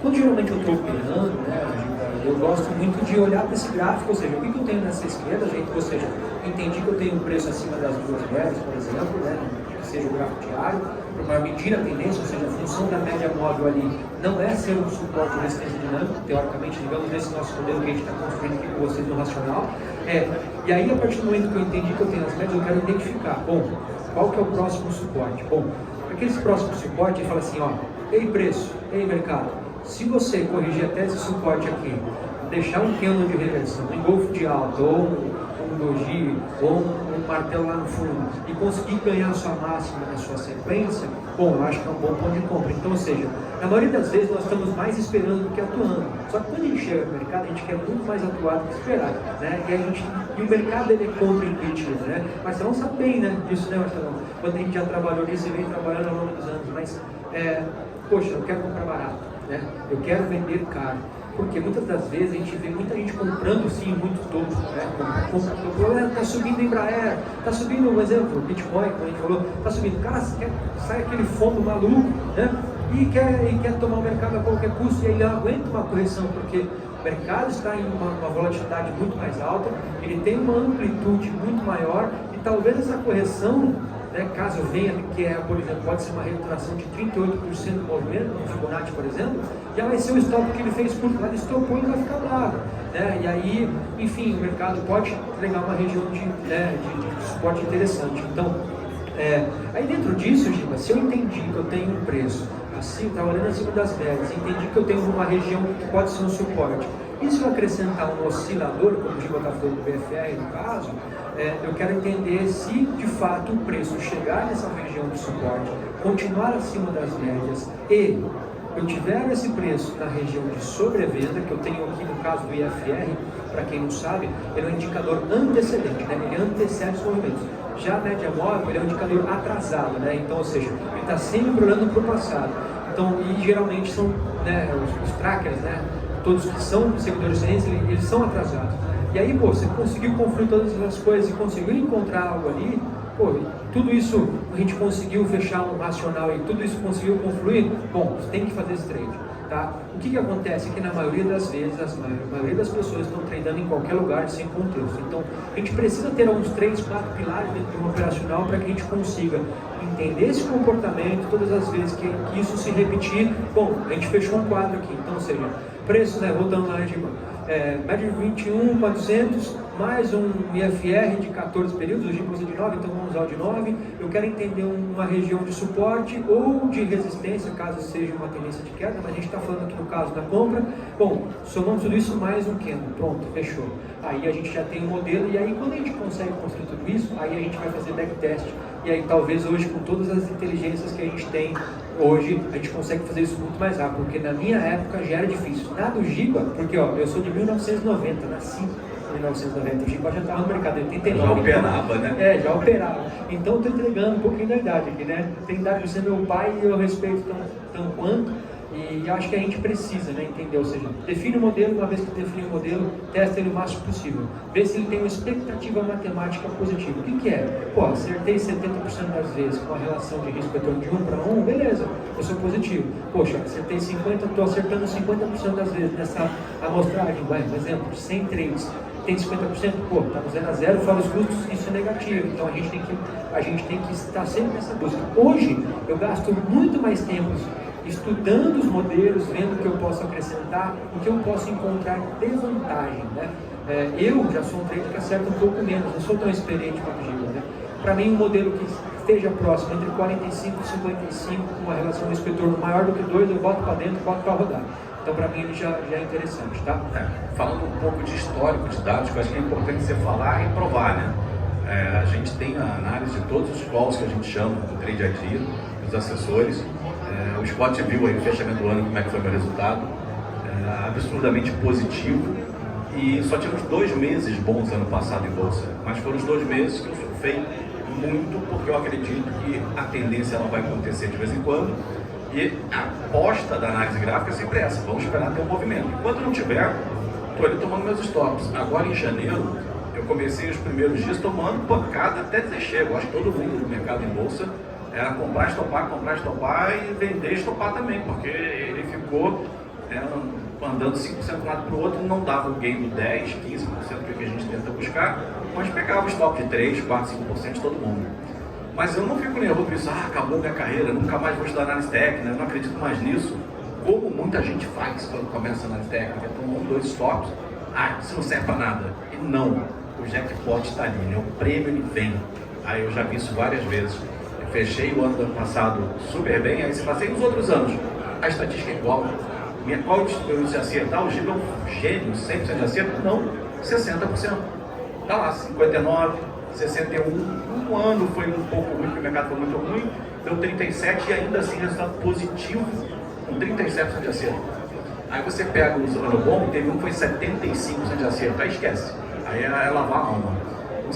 Quando geralmente eu estou operando, né, eu gosto muito de olhar para esse gráfico, ou seja, o que eu tenho nessa esquerda, gente, ou seja, entendi que eu tenho um preço acima das duas médias, por exemplo, né, que seja o gráfico diário, para medir a tendência, ou seja, a função da média móvel ali não é ser um suporte de resistência dinâmico, teoricamente, digamos, nesse nosso modelo que a gente está construindo aqui com vocês no racional. E aí, a partir do momento que eu entendi que eu tenho as médias, eu quero identificar, bom, qual que é o próximo suporte? Bom, aquele próximo suporte, ele fala assim, ó, ei preço, ei mercado, se você corrigir até esse suporte aqui, deixar um candle de reversão, um engolfo de alta, ou um doji, ou um martelo lá no fundo, e conseguir ganhar a sua máxima na sua sequência, bom, eu acho que é um bom ponto de compra. Então, ou seja, na maioria das vezes nós estamos mais esperando do que atuando. Só que quando a gente chega no mercado, a gente quer muito mais atuar do que esperar, né? E o mercado, ele é contra-intuitivo, né? Marcelão sabe bem, né, disso, né, Marcelão? Quando a gente já trabalhou nisso e vem trabalhando ao longo dos anos, mas, poxa, eu quero comprar barato, né? Eu quero vender caro. Porque muitas das vezes a gente vê muita gente comprando sim muito topo, né? Tá subindo Embraer, tá subindo, por exemplo, Bitcoin, como a gente falou, tá subindo, cara, sai aquele fundo maluco, né? E quer tomar o mercado a qualquer custo, e aí não aguenta uma correção, porque o mercado está em uma volatilidade muito mais alta, ele tem uma amplitude muito maior, e talvez essa correção, né, caso venha, que por exemplo, pode ser uma retração de 38% do movimento, no Fibonacci, por exemplo, já vai ser o stop que ele fez por lá, ele estopou e vai ficar bravo, né? E aí, enfim, o mercado pode pegar uma região de suporte interessante. Então, aí dentro disso, Giba, se eu entendi que eu tenho um preço assim, trabalhando acima das médias, entendi que eu tenho uma região que pode ser um suporte, e se eu acrescentar um oscilador, como o Giba está falando do BFR no caso, eu quero entender se de fato o preço chegar nessa região de suporte, continuar acima das médias e eu tiver esse preço na região de sobrevenda, que eu tenho aqui no caso do IFR, para quem não sabe, ele é um indicador antecedente, né? Ele antecede os movimentos. Já a média móvel, ele é um indicador atrasado, né? Então, ou seja, ele está sempre olhando para o passado. Então, e geralmente são, né, os trackers, né? Todos que são seguidores de ciência, eles são atrasados. E aí, pô, você conseguiu confluir todas as coisas e conseguiu encontrar algo ali, pô, tudo isso a gente conseguiu fechar um racional e tudo isso conseguiu confluir, bom, você tem que fazer esse trade, tá? O que acontece é que na maioria das vezes, a maioria das pessoas estão tradando em qualquer lugar sem contexto. Então, a gente precisa ter uns 3, 4 pilares dentro de um operacional para que a gente consiga entender esse comportamento todas as vezes que isso se repetir. Bom, a gente fechou um quadro aqui, então, ou seja, preço, né, voltando lá de média de 21.400 mais um IFR de 14 períodos, hoje custa de 9, então vamos usar o de 9. Eu quero entender uma região de suporte ou de resistência, caso seja uma tendência de queda, mas a gente está falando aqui no caso da compra. Bom, somamos tudo isso mais um candle, pronto, fechou. Aí a gente já tem um modelo, e aí quando a gente consegue construir tudo isso, aí a gente vai fazer backtest. E aí talvez hoje, com todas as inteligências que a gente tem hoje, a gente consegue fazer isso muito mais rápido, porque na minha época já era difícil. Na do Giba, porque ó, eu sou de 1990, nasci em 1990, o Giba já estava no mercado em 89. Já operava, né? Já operava. Então eu estou entregando um pouquinho da idade aqui, né? Tem idade de ser meu pai e eu respeito tão quanto. E acho que a gente precisa, né, entender, ou seja, define o modelo, uma vez que define o modelo, testa ele o máximo possível. Vê se ele tem uma expectativa matemática positiva. O que é? Pô, acertei 70% das vezes com a relação de risco retorno de 1 para 1, beleza, eu sou positivo. Poxa, acertei 50%, estou acertando 50% das vezes nessa amostragem, por exemplo, 100 trades. Tem 50%, pô, estamos 0 a 0, fora os custos, isso é negativo. Então a gente tem que estar sempre nessa busca. Hoje, eu gasto muito mais tempo estudando os modelos, vendo o que eu posso acrescentar, o que eu posso encontrar desvantagem, né? Eu já sou um trader que acerta um pouco menos, não sou tão experiente como o Giba, né? Para mim, um modelo que esteja próximo, entre 45 e 55, com uma relação de retorno maior do que 2, eu boto para dentro e boto para rodar. Então, para mim, ele já é interessante, tá? Falando um pouco de histórico de dados, que eu acho que é importante você falar e provar, né? A gente tem a análise de todos os calls que a gente chama do trade a dia, dos assessores. O Scott viu aí no fechamento do ano como é que foi o meu resultado, absurdamente positivo, e só tivemos 2 meses bons ano passado em bolsa, mas foram os 2 meses que eu surfei muito, porque eu acredito que a tendência ela vai acontecer de vez em quando, e a aposta da análise gráfica é sempre essa, vamos esperar ter um movimento. Quando não tiver, estou ali tomando meus stops. Agora em janeiro, eu comecei os primeiros dias tomando pancada até dizer chega. Eu acho que todo mundo no mercado em bolsa era comprar, estopar e vender, estopar também, porque ele ficou andando 5% de um lado para o outro, não dava o gain do 10, 15%, que a gente tenta buscar, mas pegava os top de 3, 4, 5% de todo mundo. Mas eu não fico nervoso por isso, acabou minha carreira, nunca mais vou estudar análise técnica, eu não acredito mais nisso, como muita gente faz quando começa a análise técnica, toma 2 stops, isso não serve para nada. E não, o jackpot está ali, né? O prêmio ele vem. Aí eu já vi isso várias vezes. Eu fechei o ano passado super bem, aí se passei nos outros anos, a estatística é igual. Qual eu disse acertar? O Giba é um gênio, 100% de acerto? Não, 60%. Está lá, 59%. 61, um ano foi um pouco ruim, porque o mercado foi muito ruim, deu 37 e ainda assim resultado positivo, com 37% de acerto. Aí você pega o ano bom, teve um que foi 75% de acerto, aí esquece, aí é lavar a alma.